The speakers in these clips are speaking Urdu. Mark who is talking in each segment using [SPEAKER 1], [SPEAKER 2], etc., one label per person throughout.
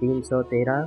[SPEAKER 1] 313,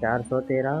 [SPEAKER 1] 413,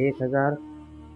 [SPEAKER 1] 1000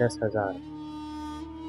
[SPEAKER 1] 10,000।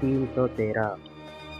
[SPEAKER 1] 313।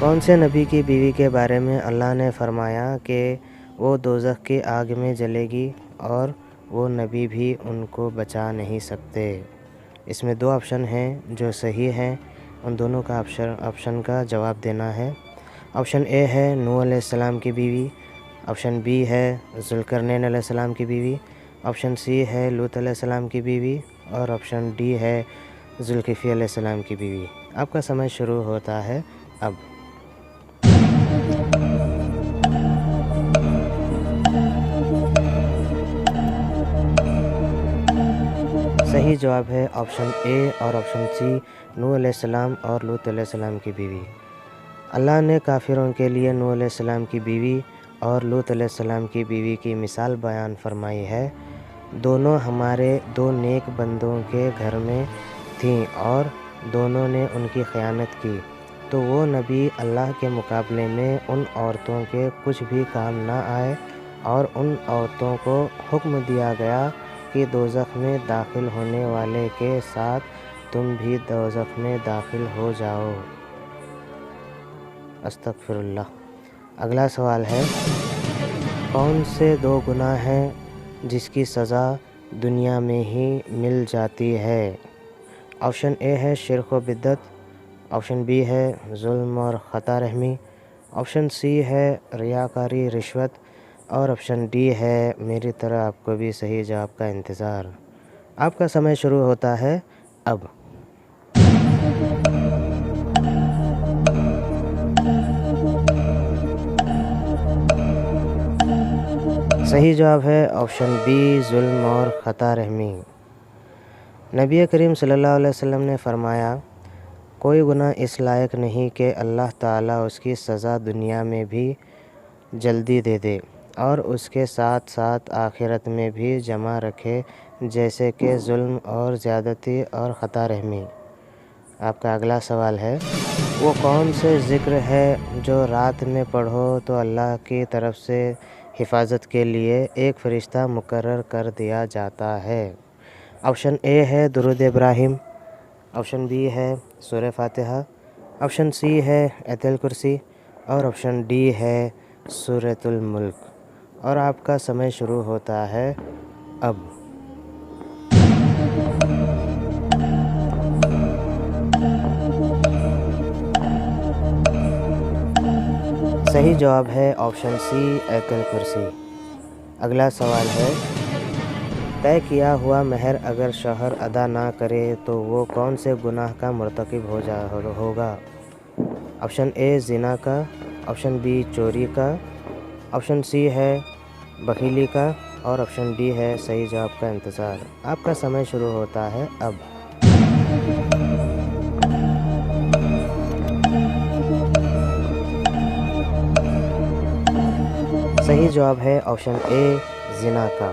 [SPEAKER 1] کون سے نبی کی بیوی کے بارے میں اللہ نے فرمایا کہ وہ دوزخ کی آگ میں جلے گی اور وہ نبی بھی ان کو بچا نہیں سکتے؟ اس میں 2 آپشن ہیں جو صحیح ہیں، ان دونوں کا آپشن کا جواب دینا ہے۔ آپشن اے ہے نوح علیہ السلام کی بیوی، آپشن بی ہے ذوالقرنین علیہ السلام کی بیوی، آپشن سی ہے لوط علیہ السلام کی بیوی، اور آپشن ڈی ہے ذوالکفل علیہ السلام کی بیوی۔ آپ کا سمے شروع ہوتا ہے اب۔ صحیح جواب ہے آپشن اے اور آپشن سی، نوح علیہ السلام اور لوط علیہ السلام کی بیوی۔ اللہ نے کافروں کے لیے نوح علیہ السلام کی بیوی اور لوط علیہ السلام کی بیوی کی مثال بیان فرمائی ہے۔ دونوں ہمارے 2 نیک بندوں کے گھر میں تھیں اور دونوں نے ان کی خیانت کی، تو وہ نبی اللہ کے مقابلے میں ان عورتوں کے کچھ بھی کام نہ آئے، اور ان عورتوں کو حکم دیا گیا کہ دوزخ میں داخل ہونے والے کے ساتھ تم بھی دوزخ میں داخل ہو جاؤ۔ استغفر اللہ۔ اگلا سوال ہے، کون سے 2 گناہ ہیں جس کی سزا دنیا میں ہی مل جاتی ہے؟ آپشن اے ہے شرک و بدعت، آپشن بی ہے ظلم اور خطا رحمی، آپشن سی ہے ریاکاری رشوت، اور آپشن ڈی ہے میری طرح آپ کو بھی صحیح جواب کا انتظار۔ آپ کا سمے شروع ہوتا ہے اب۔ صحیح جواب ہے آپشن بی ظلم اور خطا رحمی۔ نبی کریم صلی اللہ علیہ وسلم نے فرمایا، کوئی گناہ اس لائق نہیں کہ اللہ تعالیٰ اس کی سزا دنیا میں بھی جلدی دے دے اور اس کے ساتھ ساتھ آخرت میں بھی جمع رکھے، جیسے کہ ظلم اور زیادتی اور خطا رحمی۔ آپ کا اگلا سوال ہے، وہ کون سے ذکر ہے جو رات میں پڑھو تو اللہ کی طرف سے حفاظت کے لیے ایک فرشتہ مقرر کر دیا جاتا ہے؟ آپشن اے ہے درود ابراہیم، آپشن بی ہے سورہ فاتحہ، آپشن سی ہے آیت الکرسی، اور آپشن ڈی ہے سورۃ الملک۔ اور آپ کا سمے شروع ہوتا ہے اب۔ صحیح جواب ہے آپشن سی آیت الکرسی۔ اگلا سوال ہے، طے کیا ہوا مہر اگر شوہر ادا نہ کرے تو وہ کون سے گناہ کا مرتکب ہوگا؟ آپشن اے زنا کا، آپشن بی چوری کا، آپشن سی ہے بخیلی کا، اور آپشن ڈی ہے صحیح جواب کا انتظار۔ آپ کا سمے شروع ہوتا ہے اب۔ صحیح جواب ہے آپشن اے زنا کا۔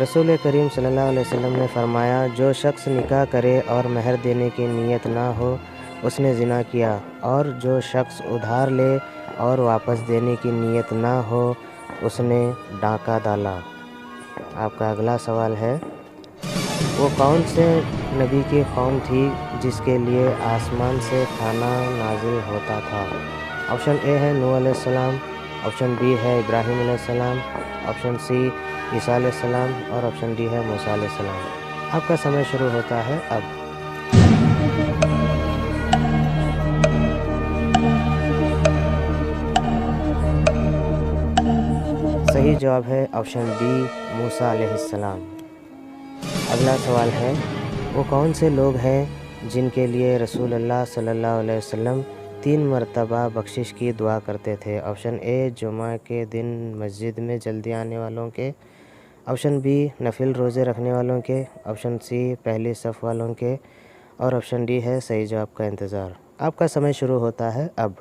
[SPEAKER 1] رسول کریم صلی اللہ علیہ وسلم نے فرمایا، جو شخص نکاح کرے اور مہر دینے کی نیت نہ ہو اس نے زنا کیا، اور جو شخص ادھار لے اور واپس دینے کی نیت نہ ہو اس نے ڈاکہ ڈالا۔ آپ کا اگلا سوال ہے، وہ کون سے نبی کی قوم تھی جس کے لیے آسمان سے کھانا نازل ہوتا تھا؟ آپشن اے ہے نوح علیہ السلام، آپشن بی ہے ابراہیم علیہ السلام، آپشن سی عیسیٰ علیہ السلام، اور آپشن ڈی ہے موسیٰ علیہ السلام۔ آپ کا سمے شروع ہوتا ہے اب۔ صحیح جواب ہے آپشن ڈی موسیٰ علیہ السلام۔ اگلا سوال ہے، وہ کون سے لوگ ہیں جن کے لیے رسول اللہ صلی اللہ علیہ وسلم 3 مرتبہ بخشش کی دعا کرتے تھے؟ آپشن اے جمعہ کے دن مسجد میں جلدی آنے والوں کے، آپشن بی نفل روزے رکھنے والوں کے، آپشن سی پہلی صف والوں کے، اور آپشن ڈی ہے صحیح جواب کا انتظار۔ آپ کا سمے شروع ہوتا ہے اب۔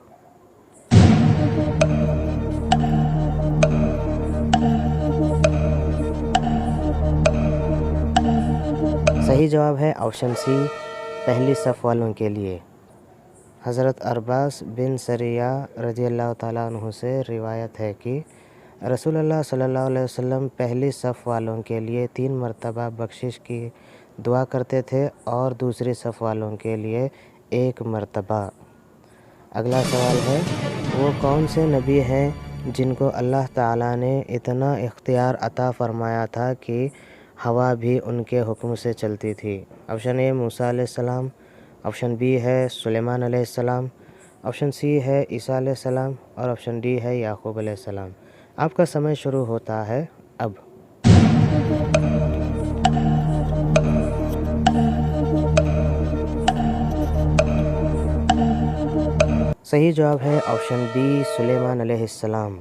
[SPEAKER 1] صحیح جواب ہے آپشن سی پہلی صف والوں کے لیے۔ حضرت عرباس بن سریہ رضی اللہ تعالیٰ عنہ سے روایت ہے کہ رسول اللہ صلی اللہ علیہ وسلم پہلی صف والوں کے لیے 3 مرتبہ بخشش کی دعا کرتے تھے اور دوسری صف والوں کے لیے 1 مرتبہ۔ اگلا سوال ہے وہ کون سے نبی ہیں جن کو اللہ تعالیٰ نے اتنا اختیار عطا فرمایا تھا کہ ہوا بھی ان کے حکم سے چلتی تھی؟ آپشن اے موسیٰ علیہ السلام، آپشن بی ہے سلیمان علیہ السلام، آپشن سی ہے عیسیٰ علیہ السلام اور آپشن ڈی ہے یعقوب علیہ السلام۔ آپ کا سمے شروع ہوتا ہے اب۔ صحیح جواب ہے آپشن بی سلیمان علیہ السلام۔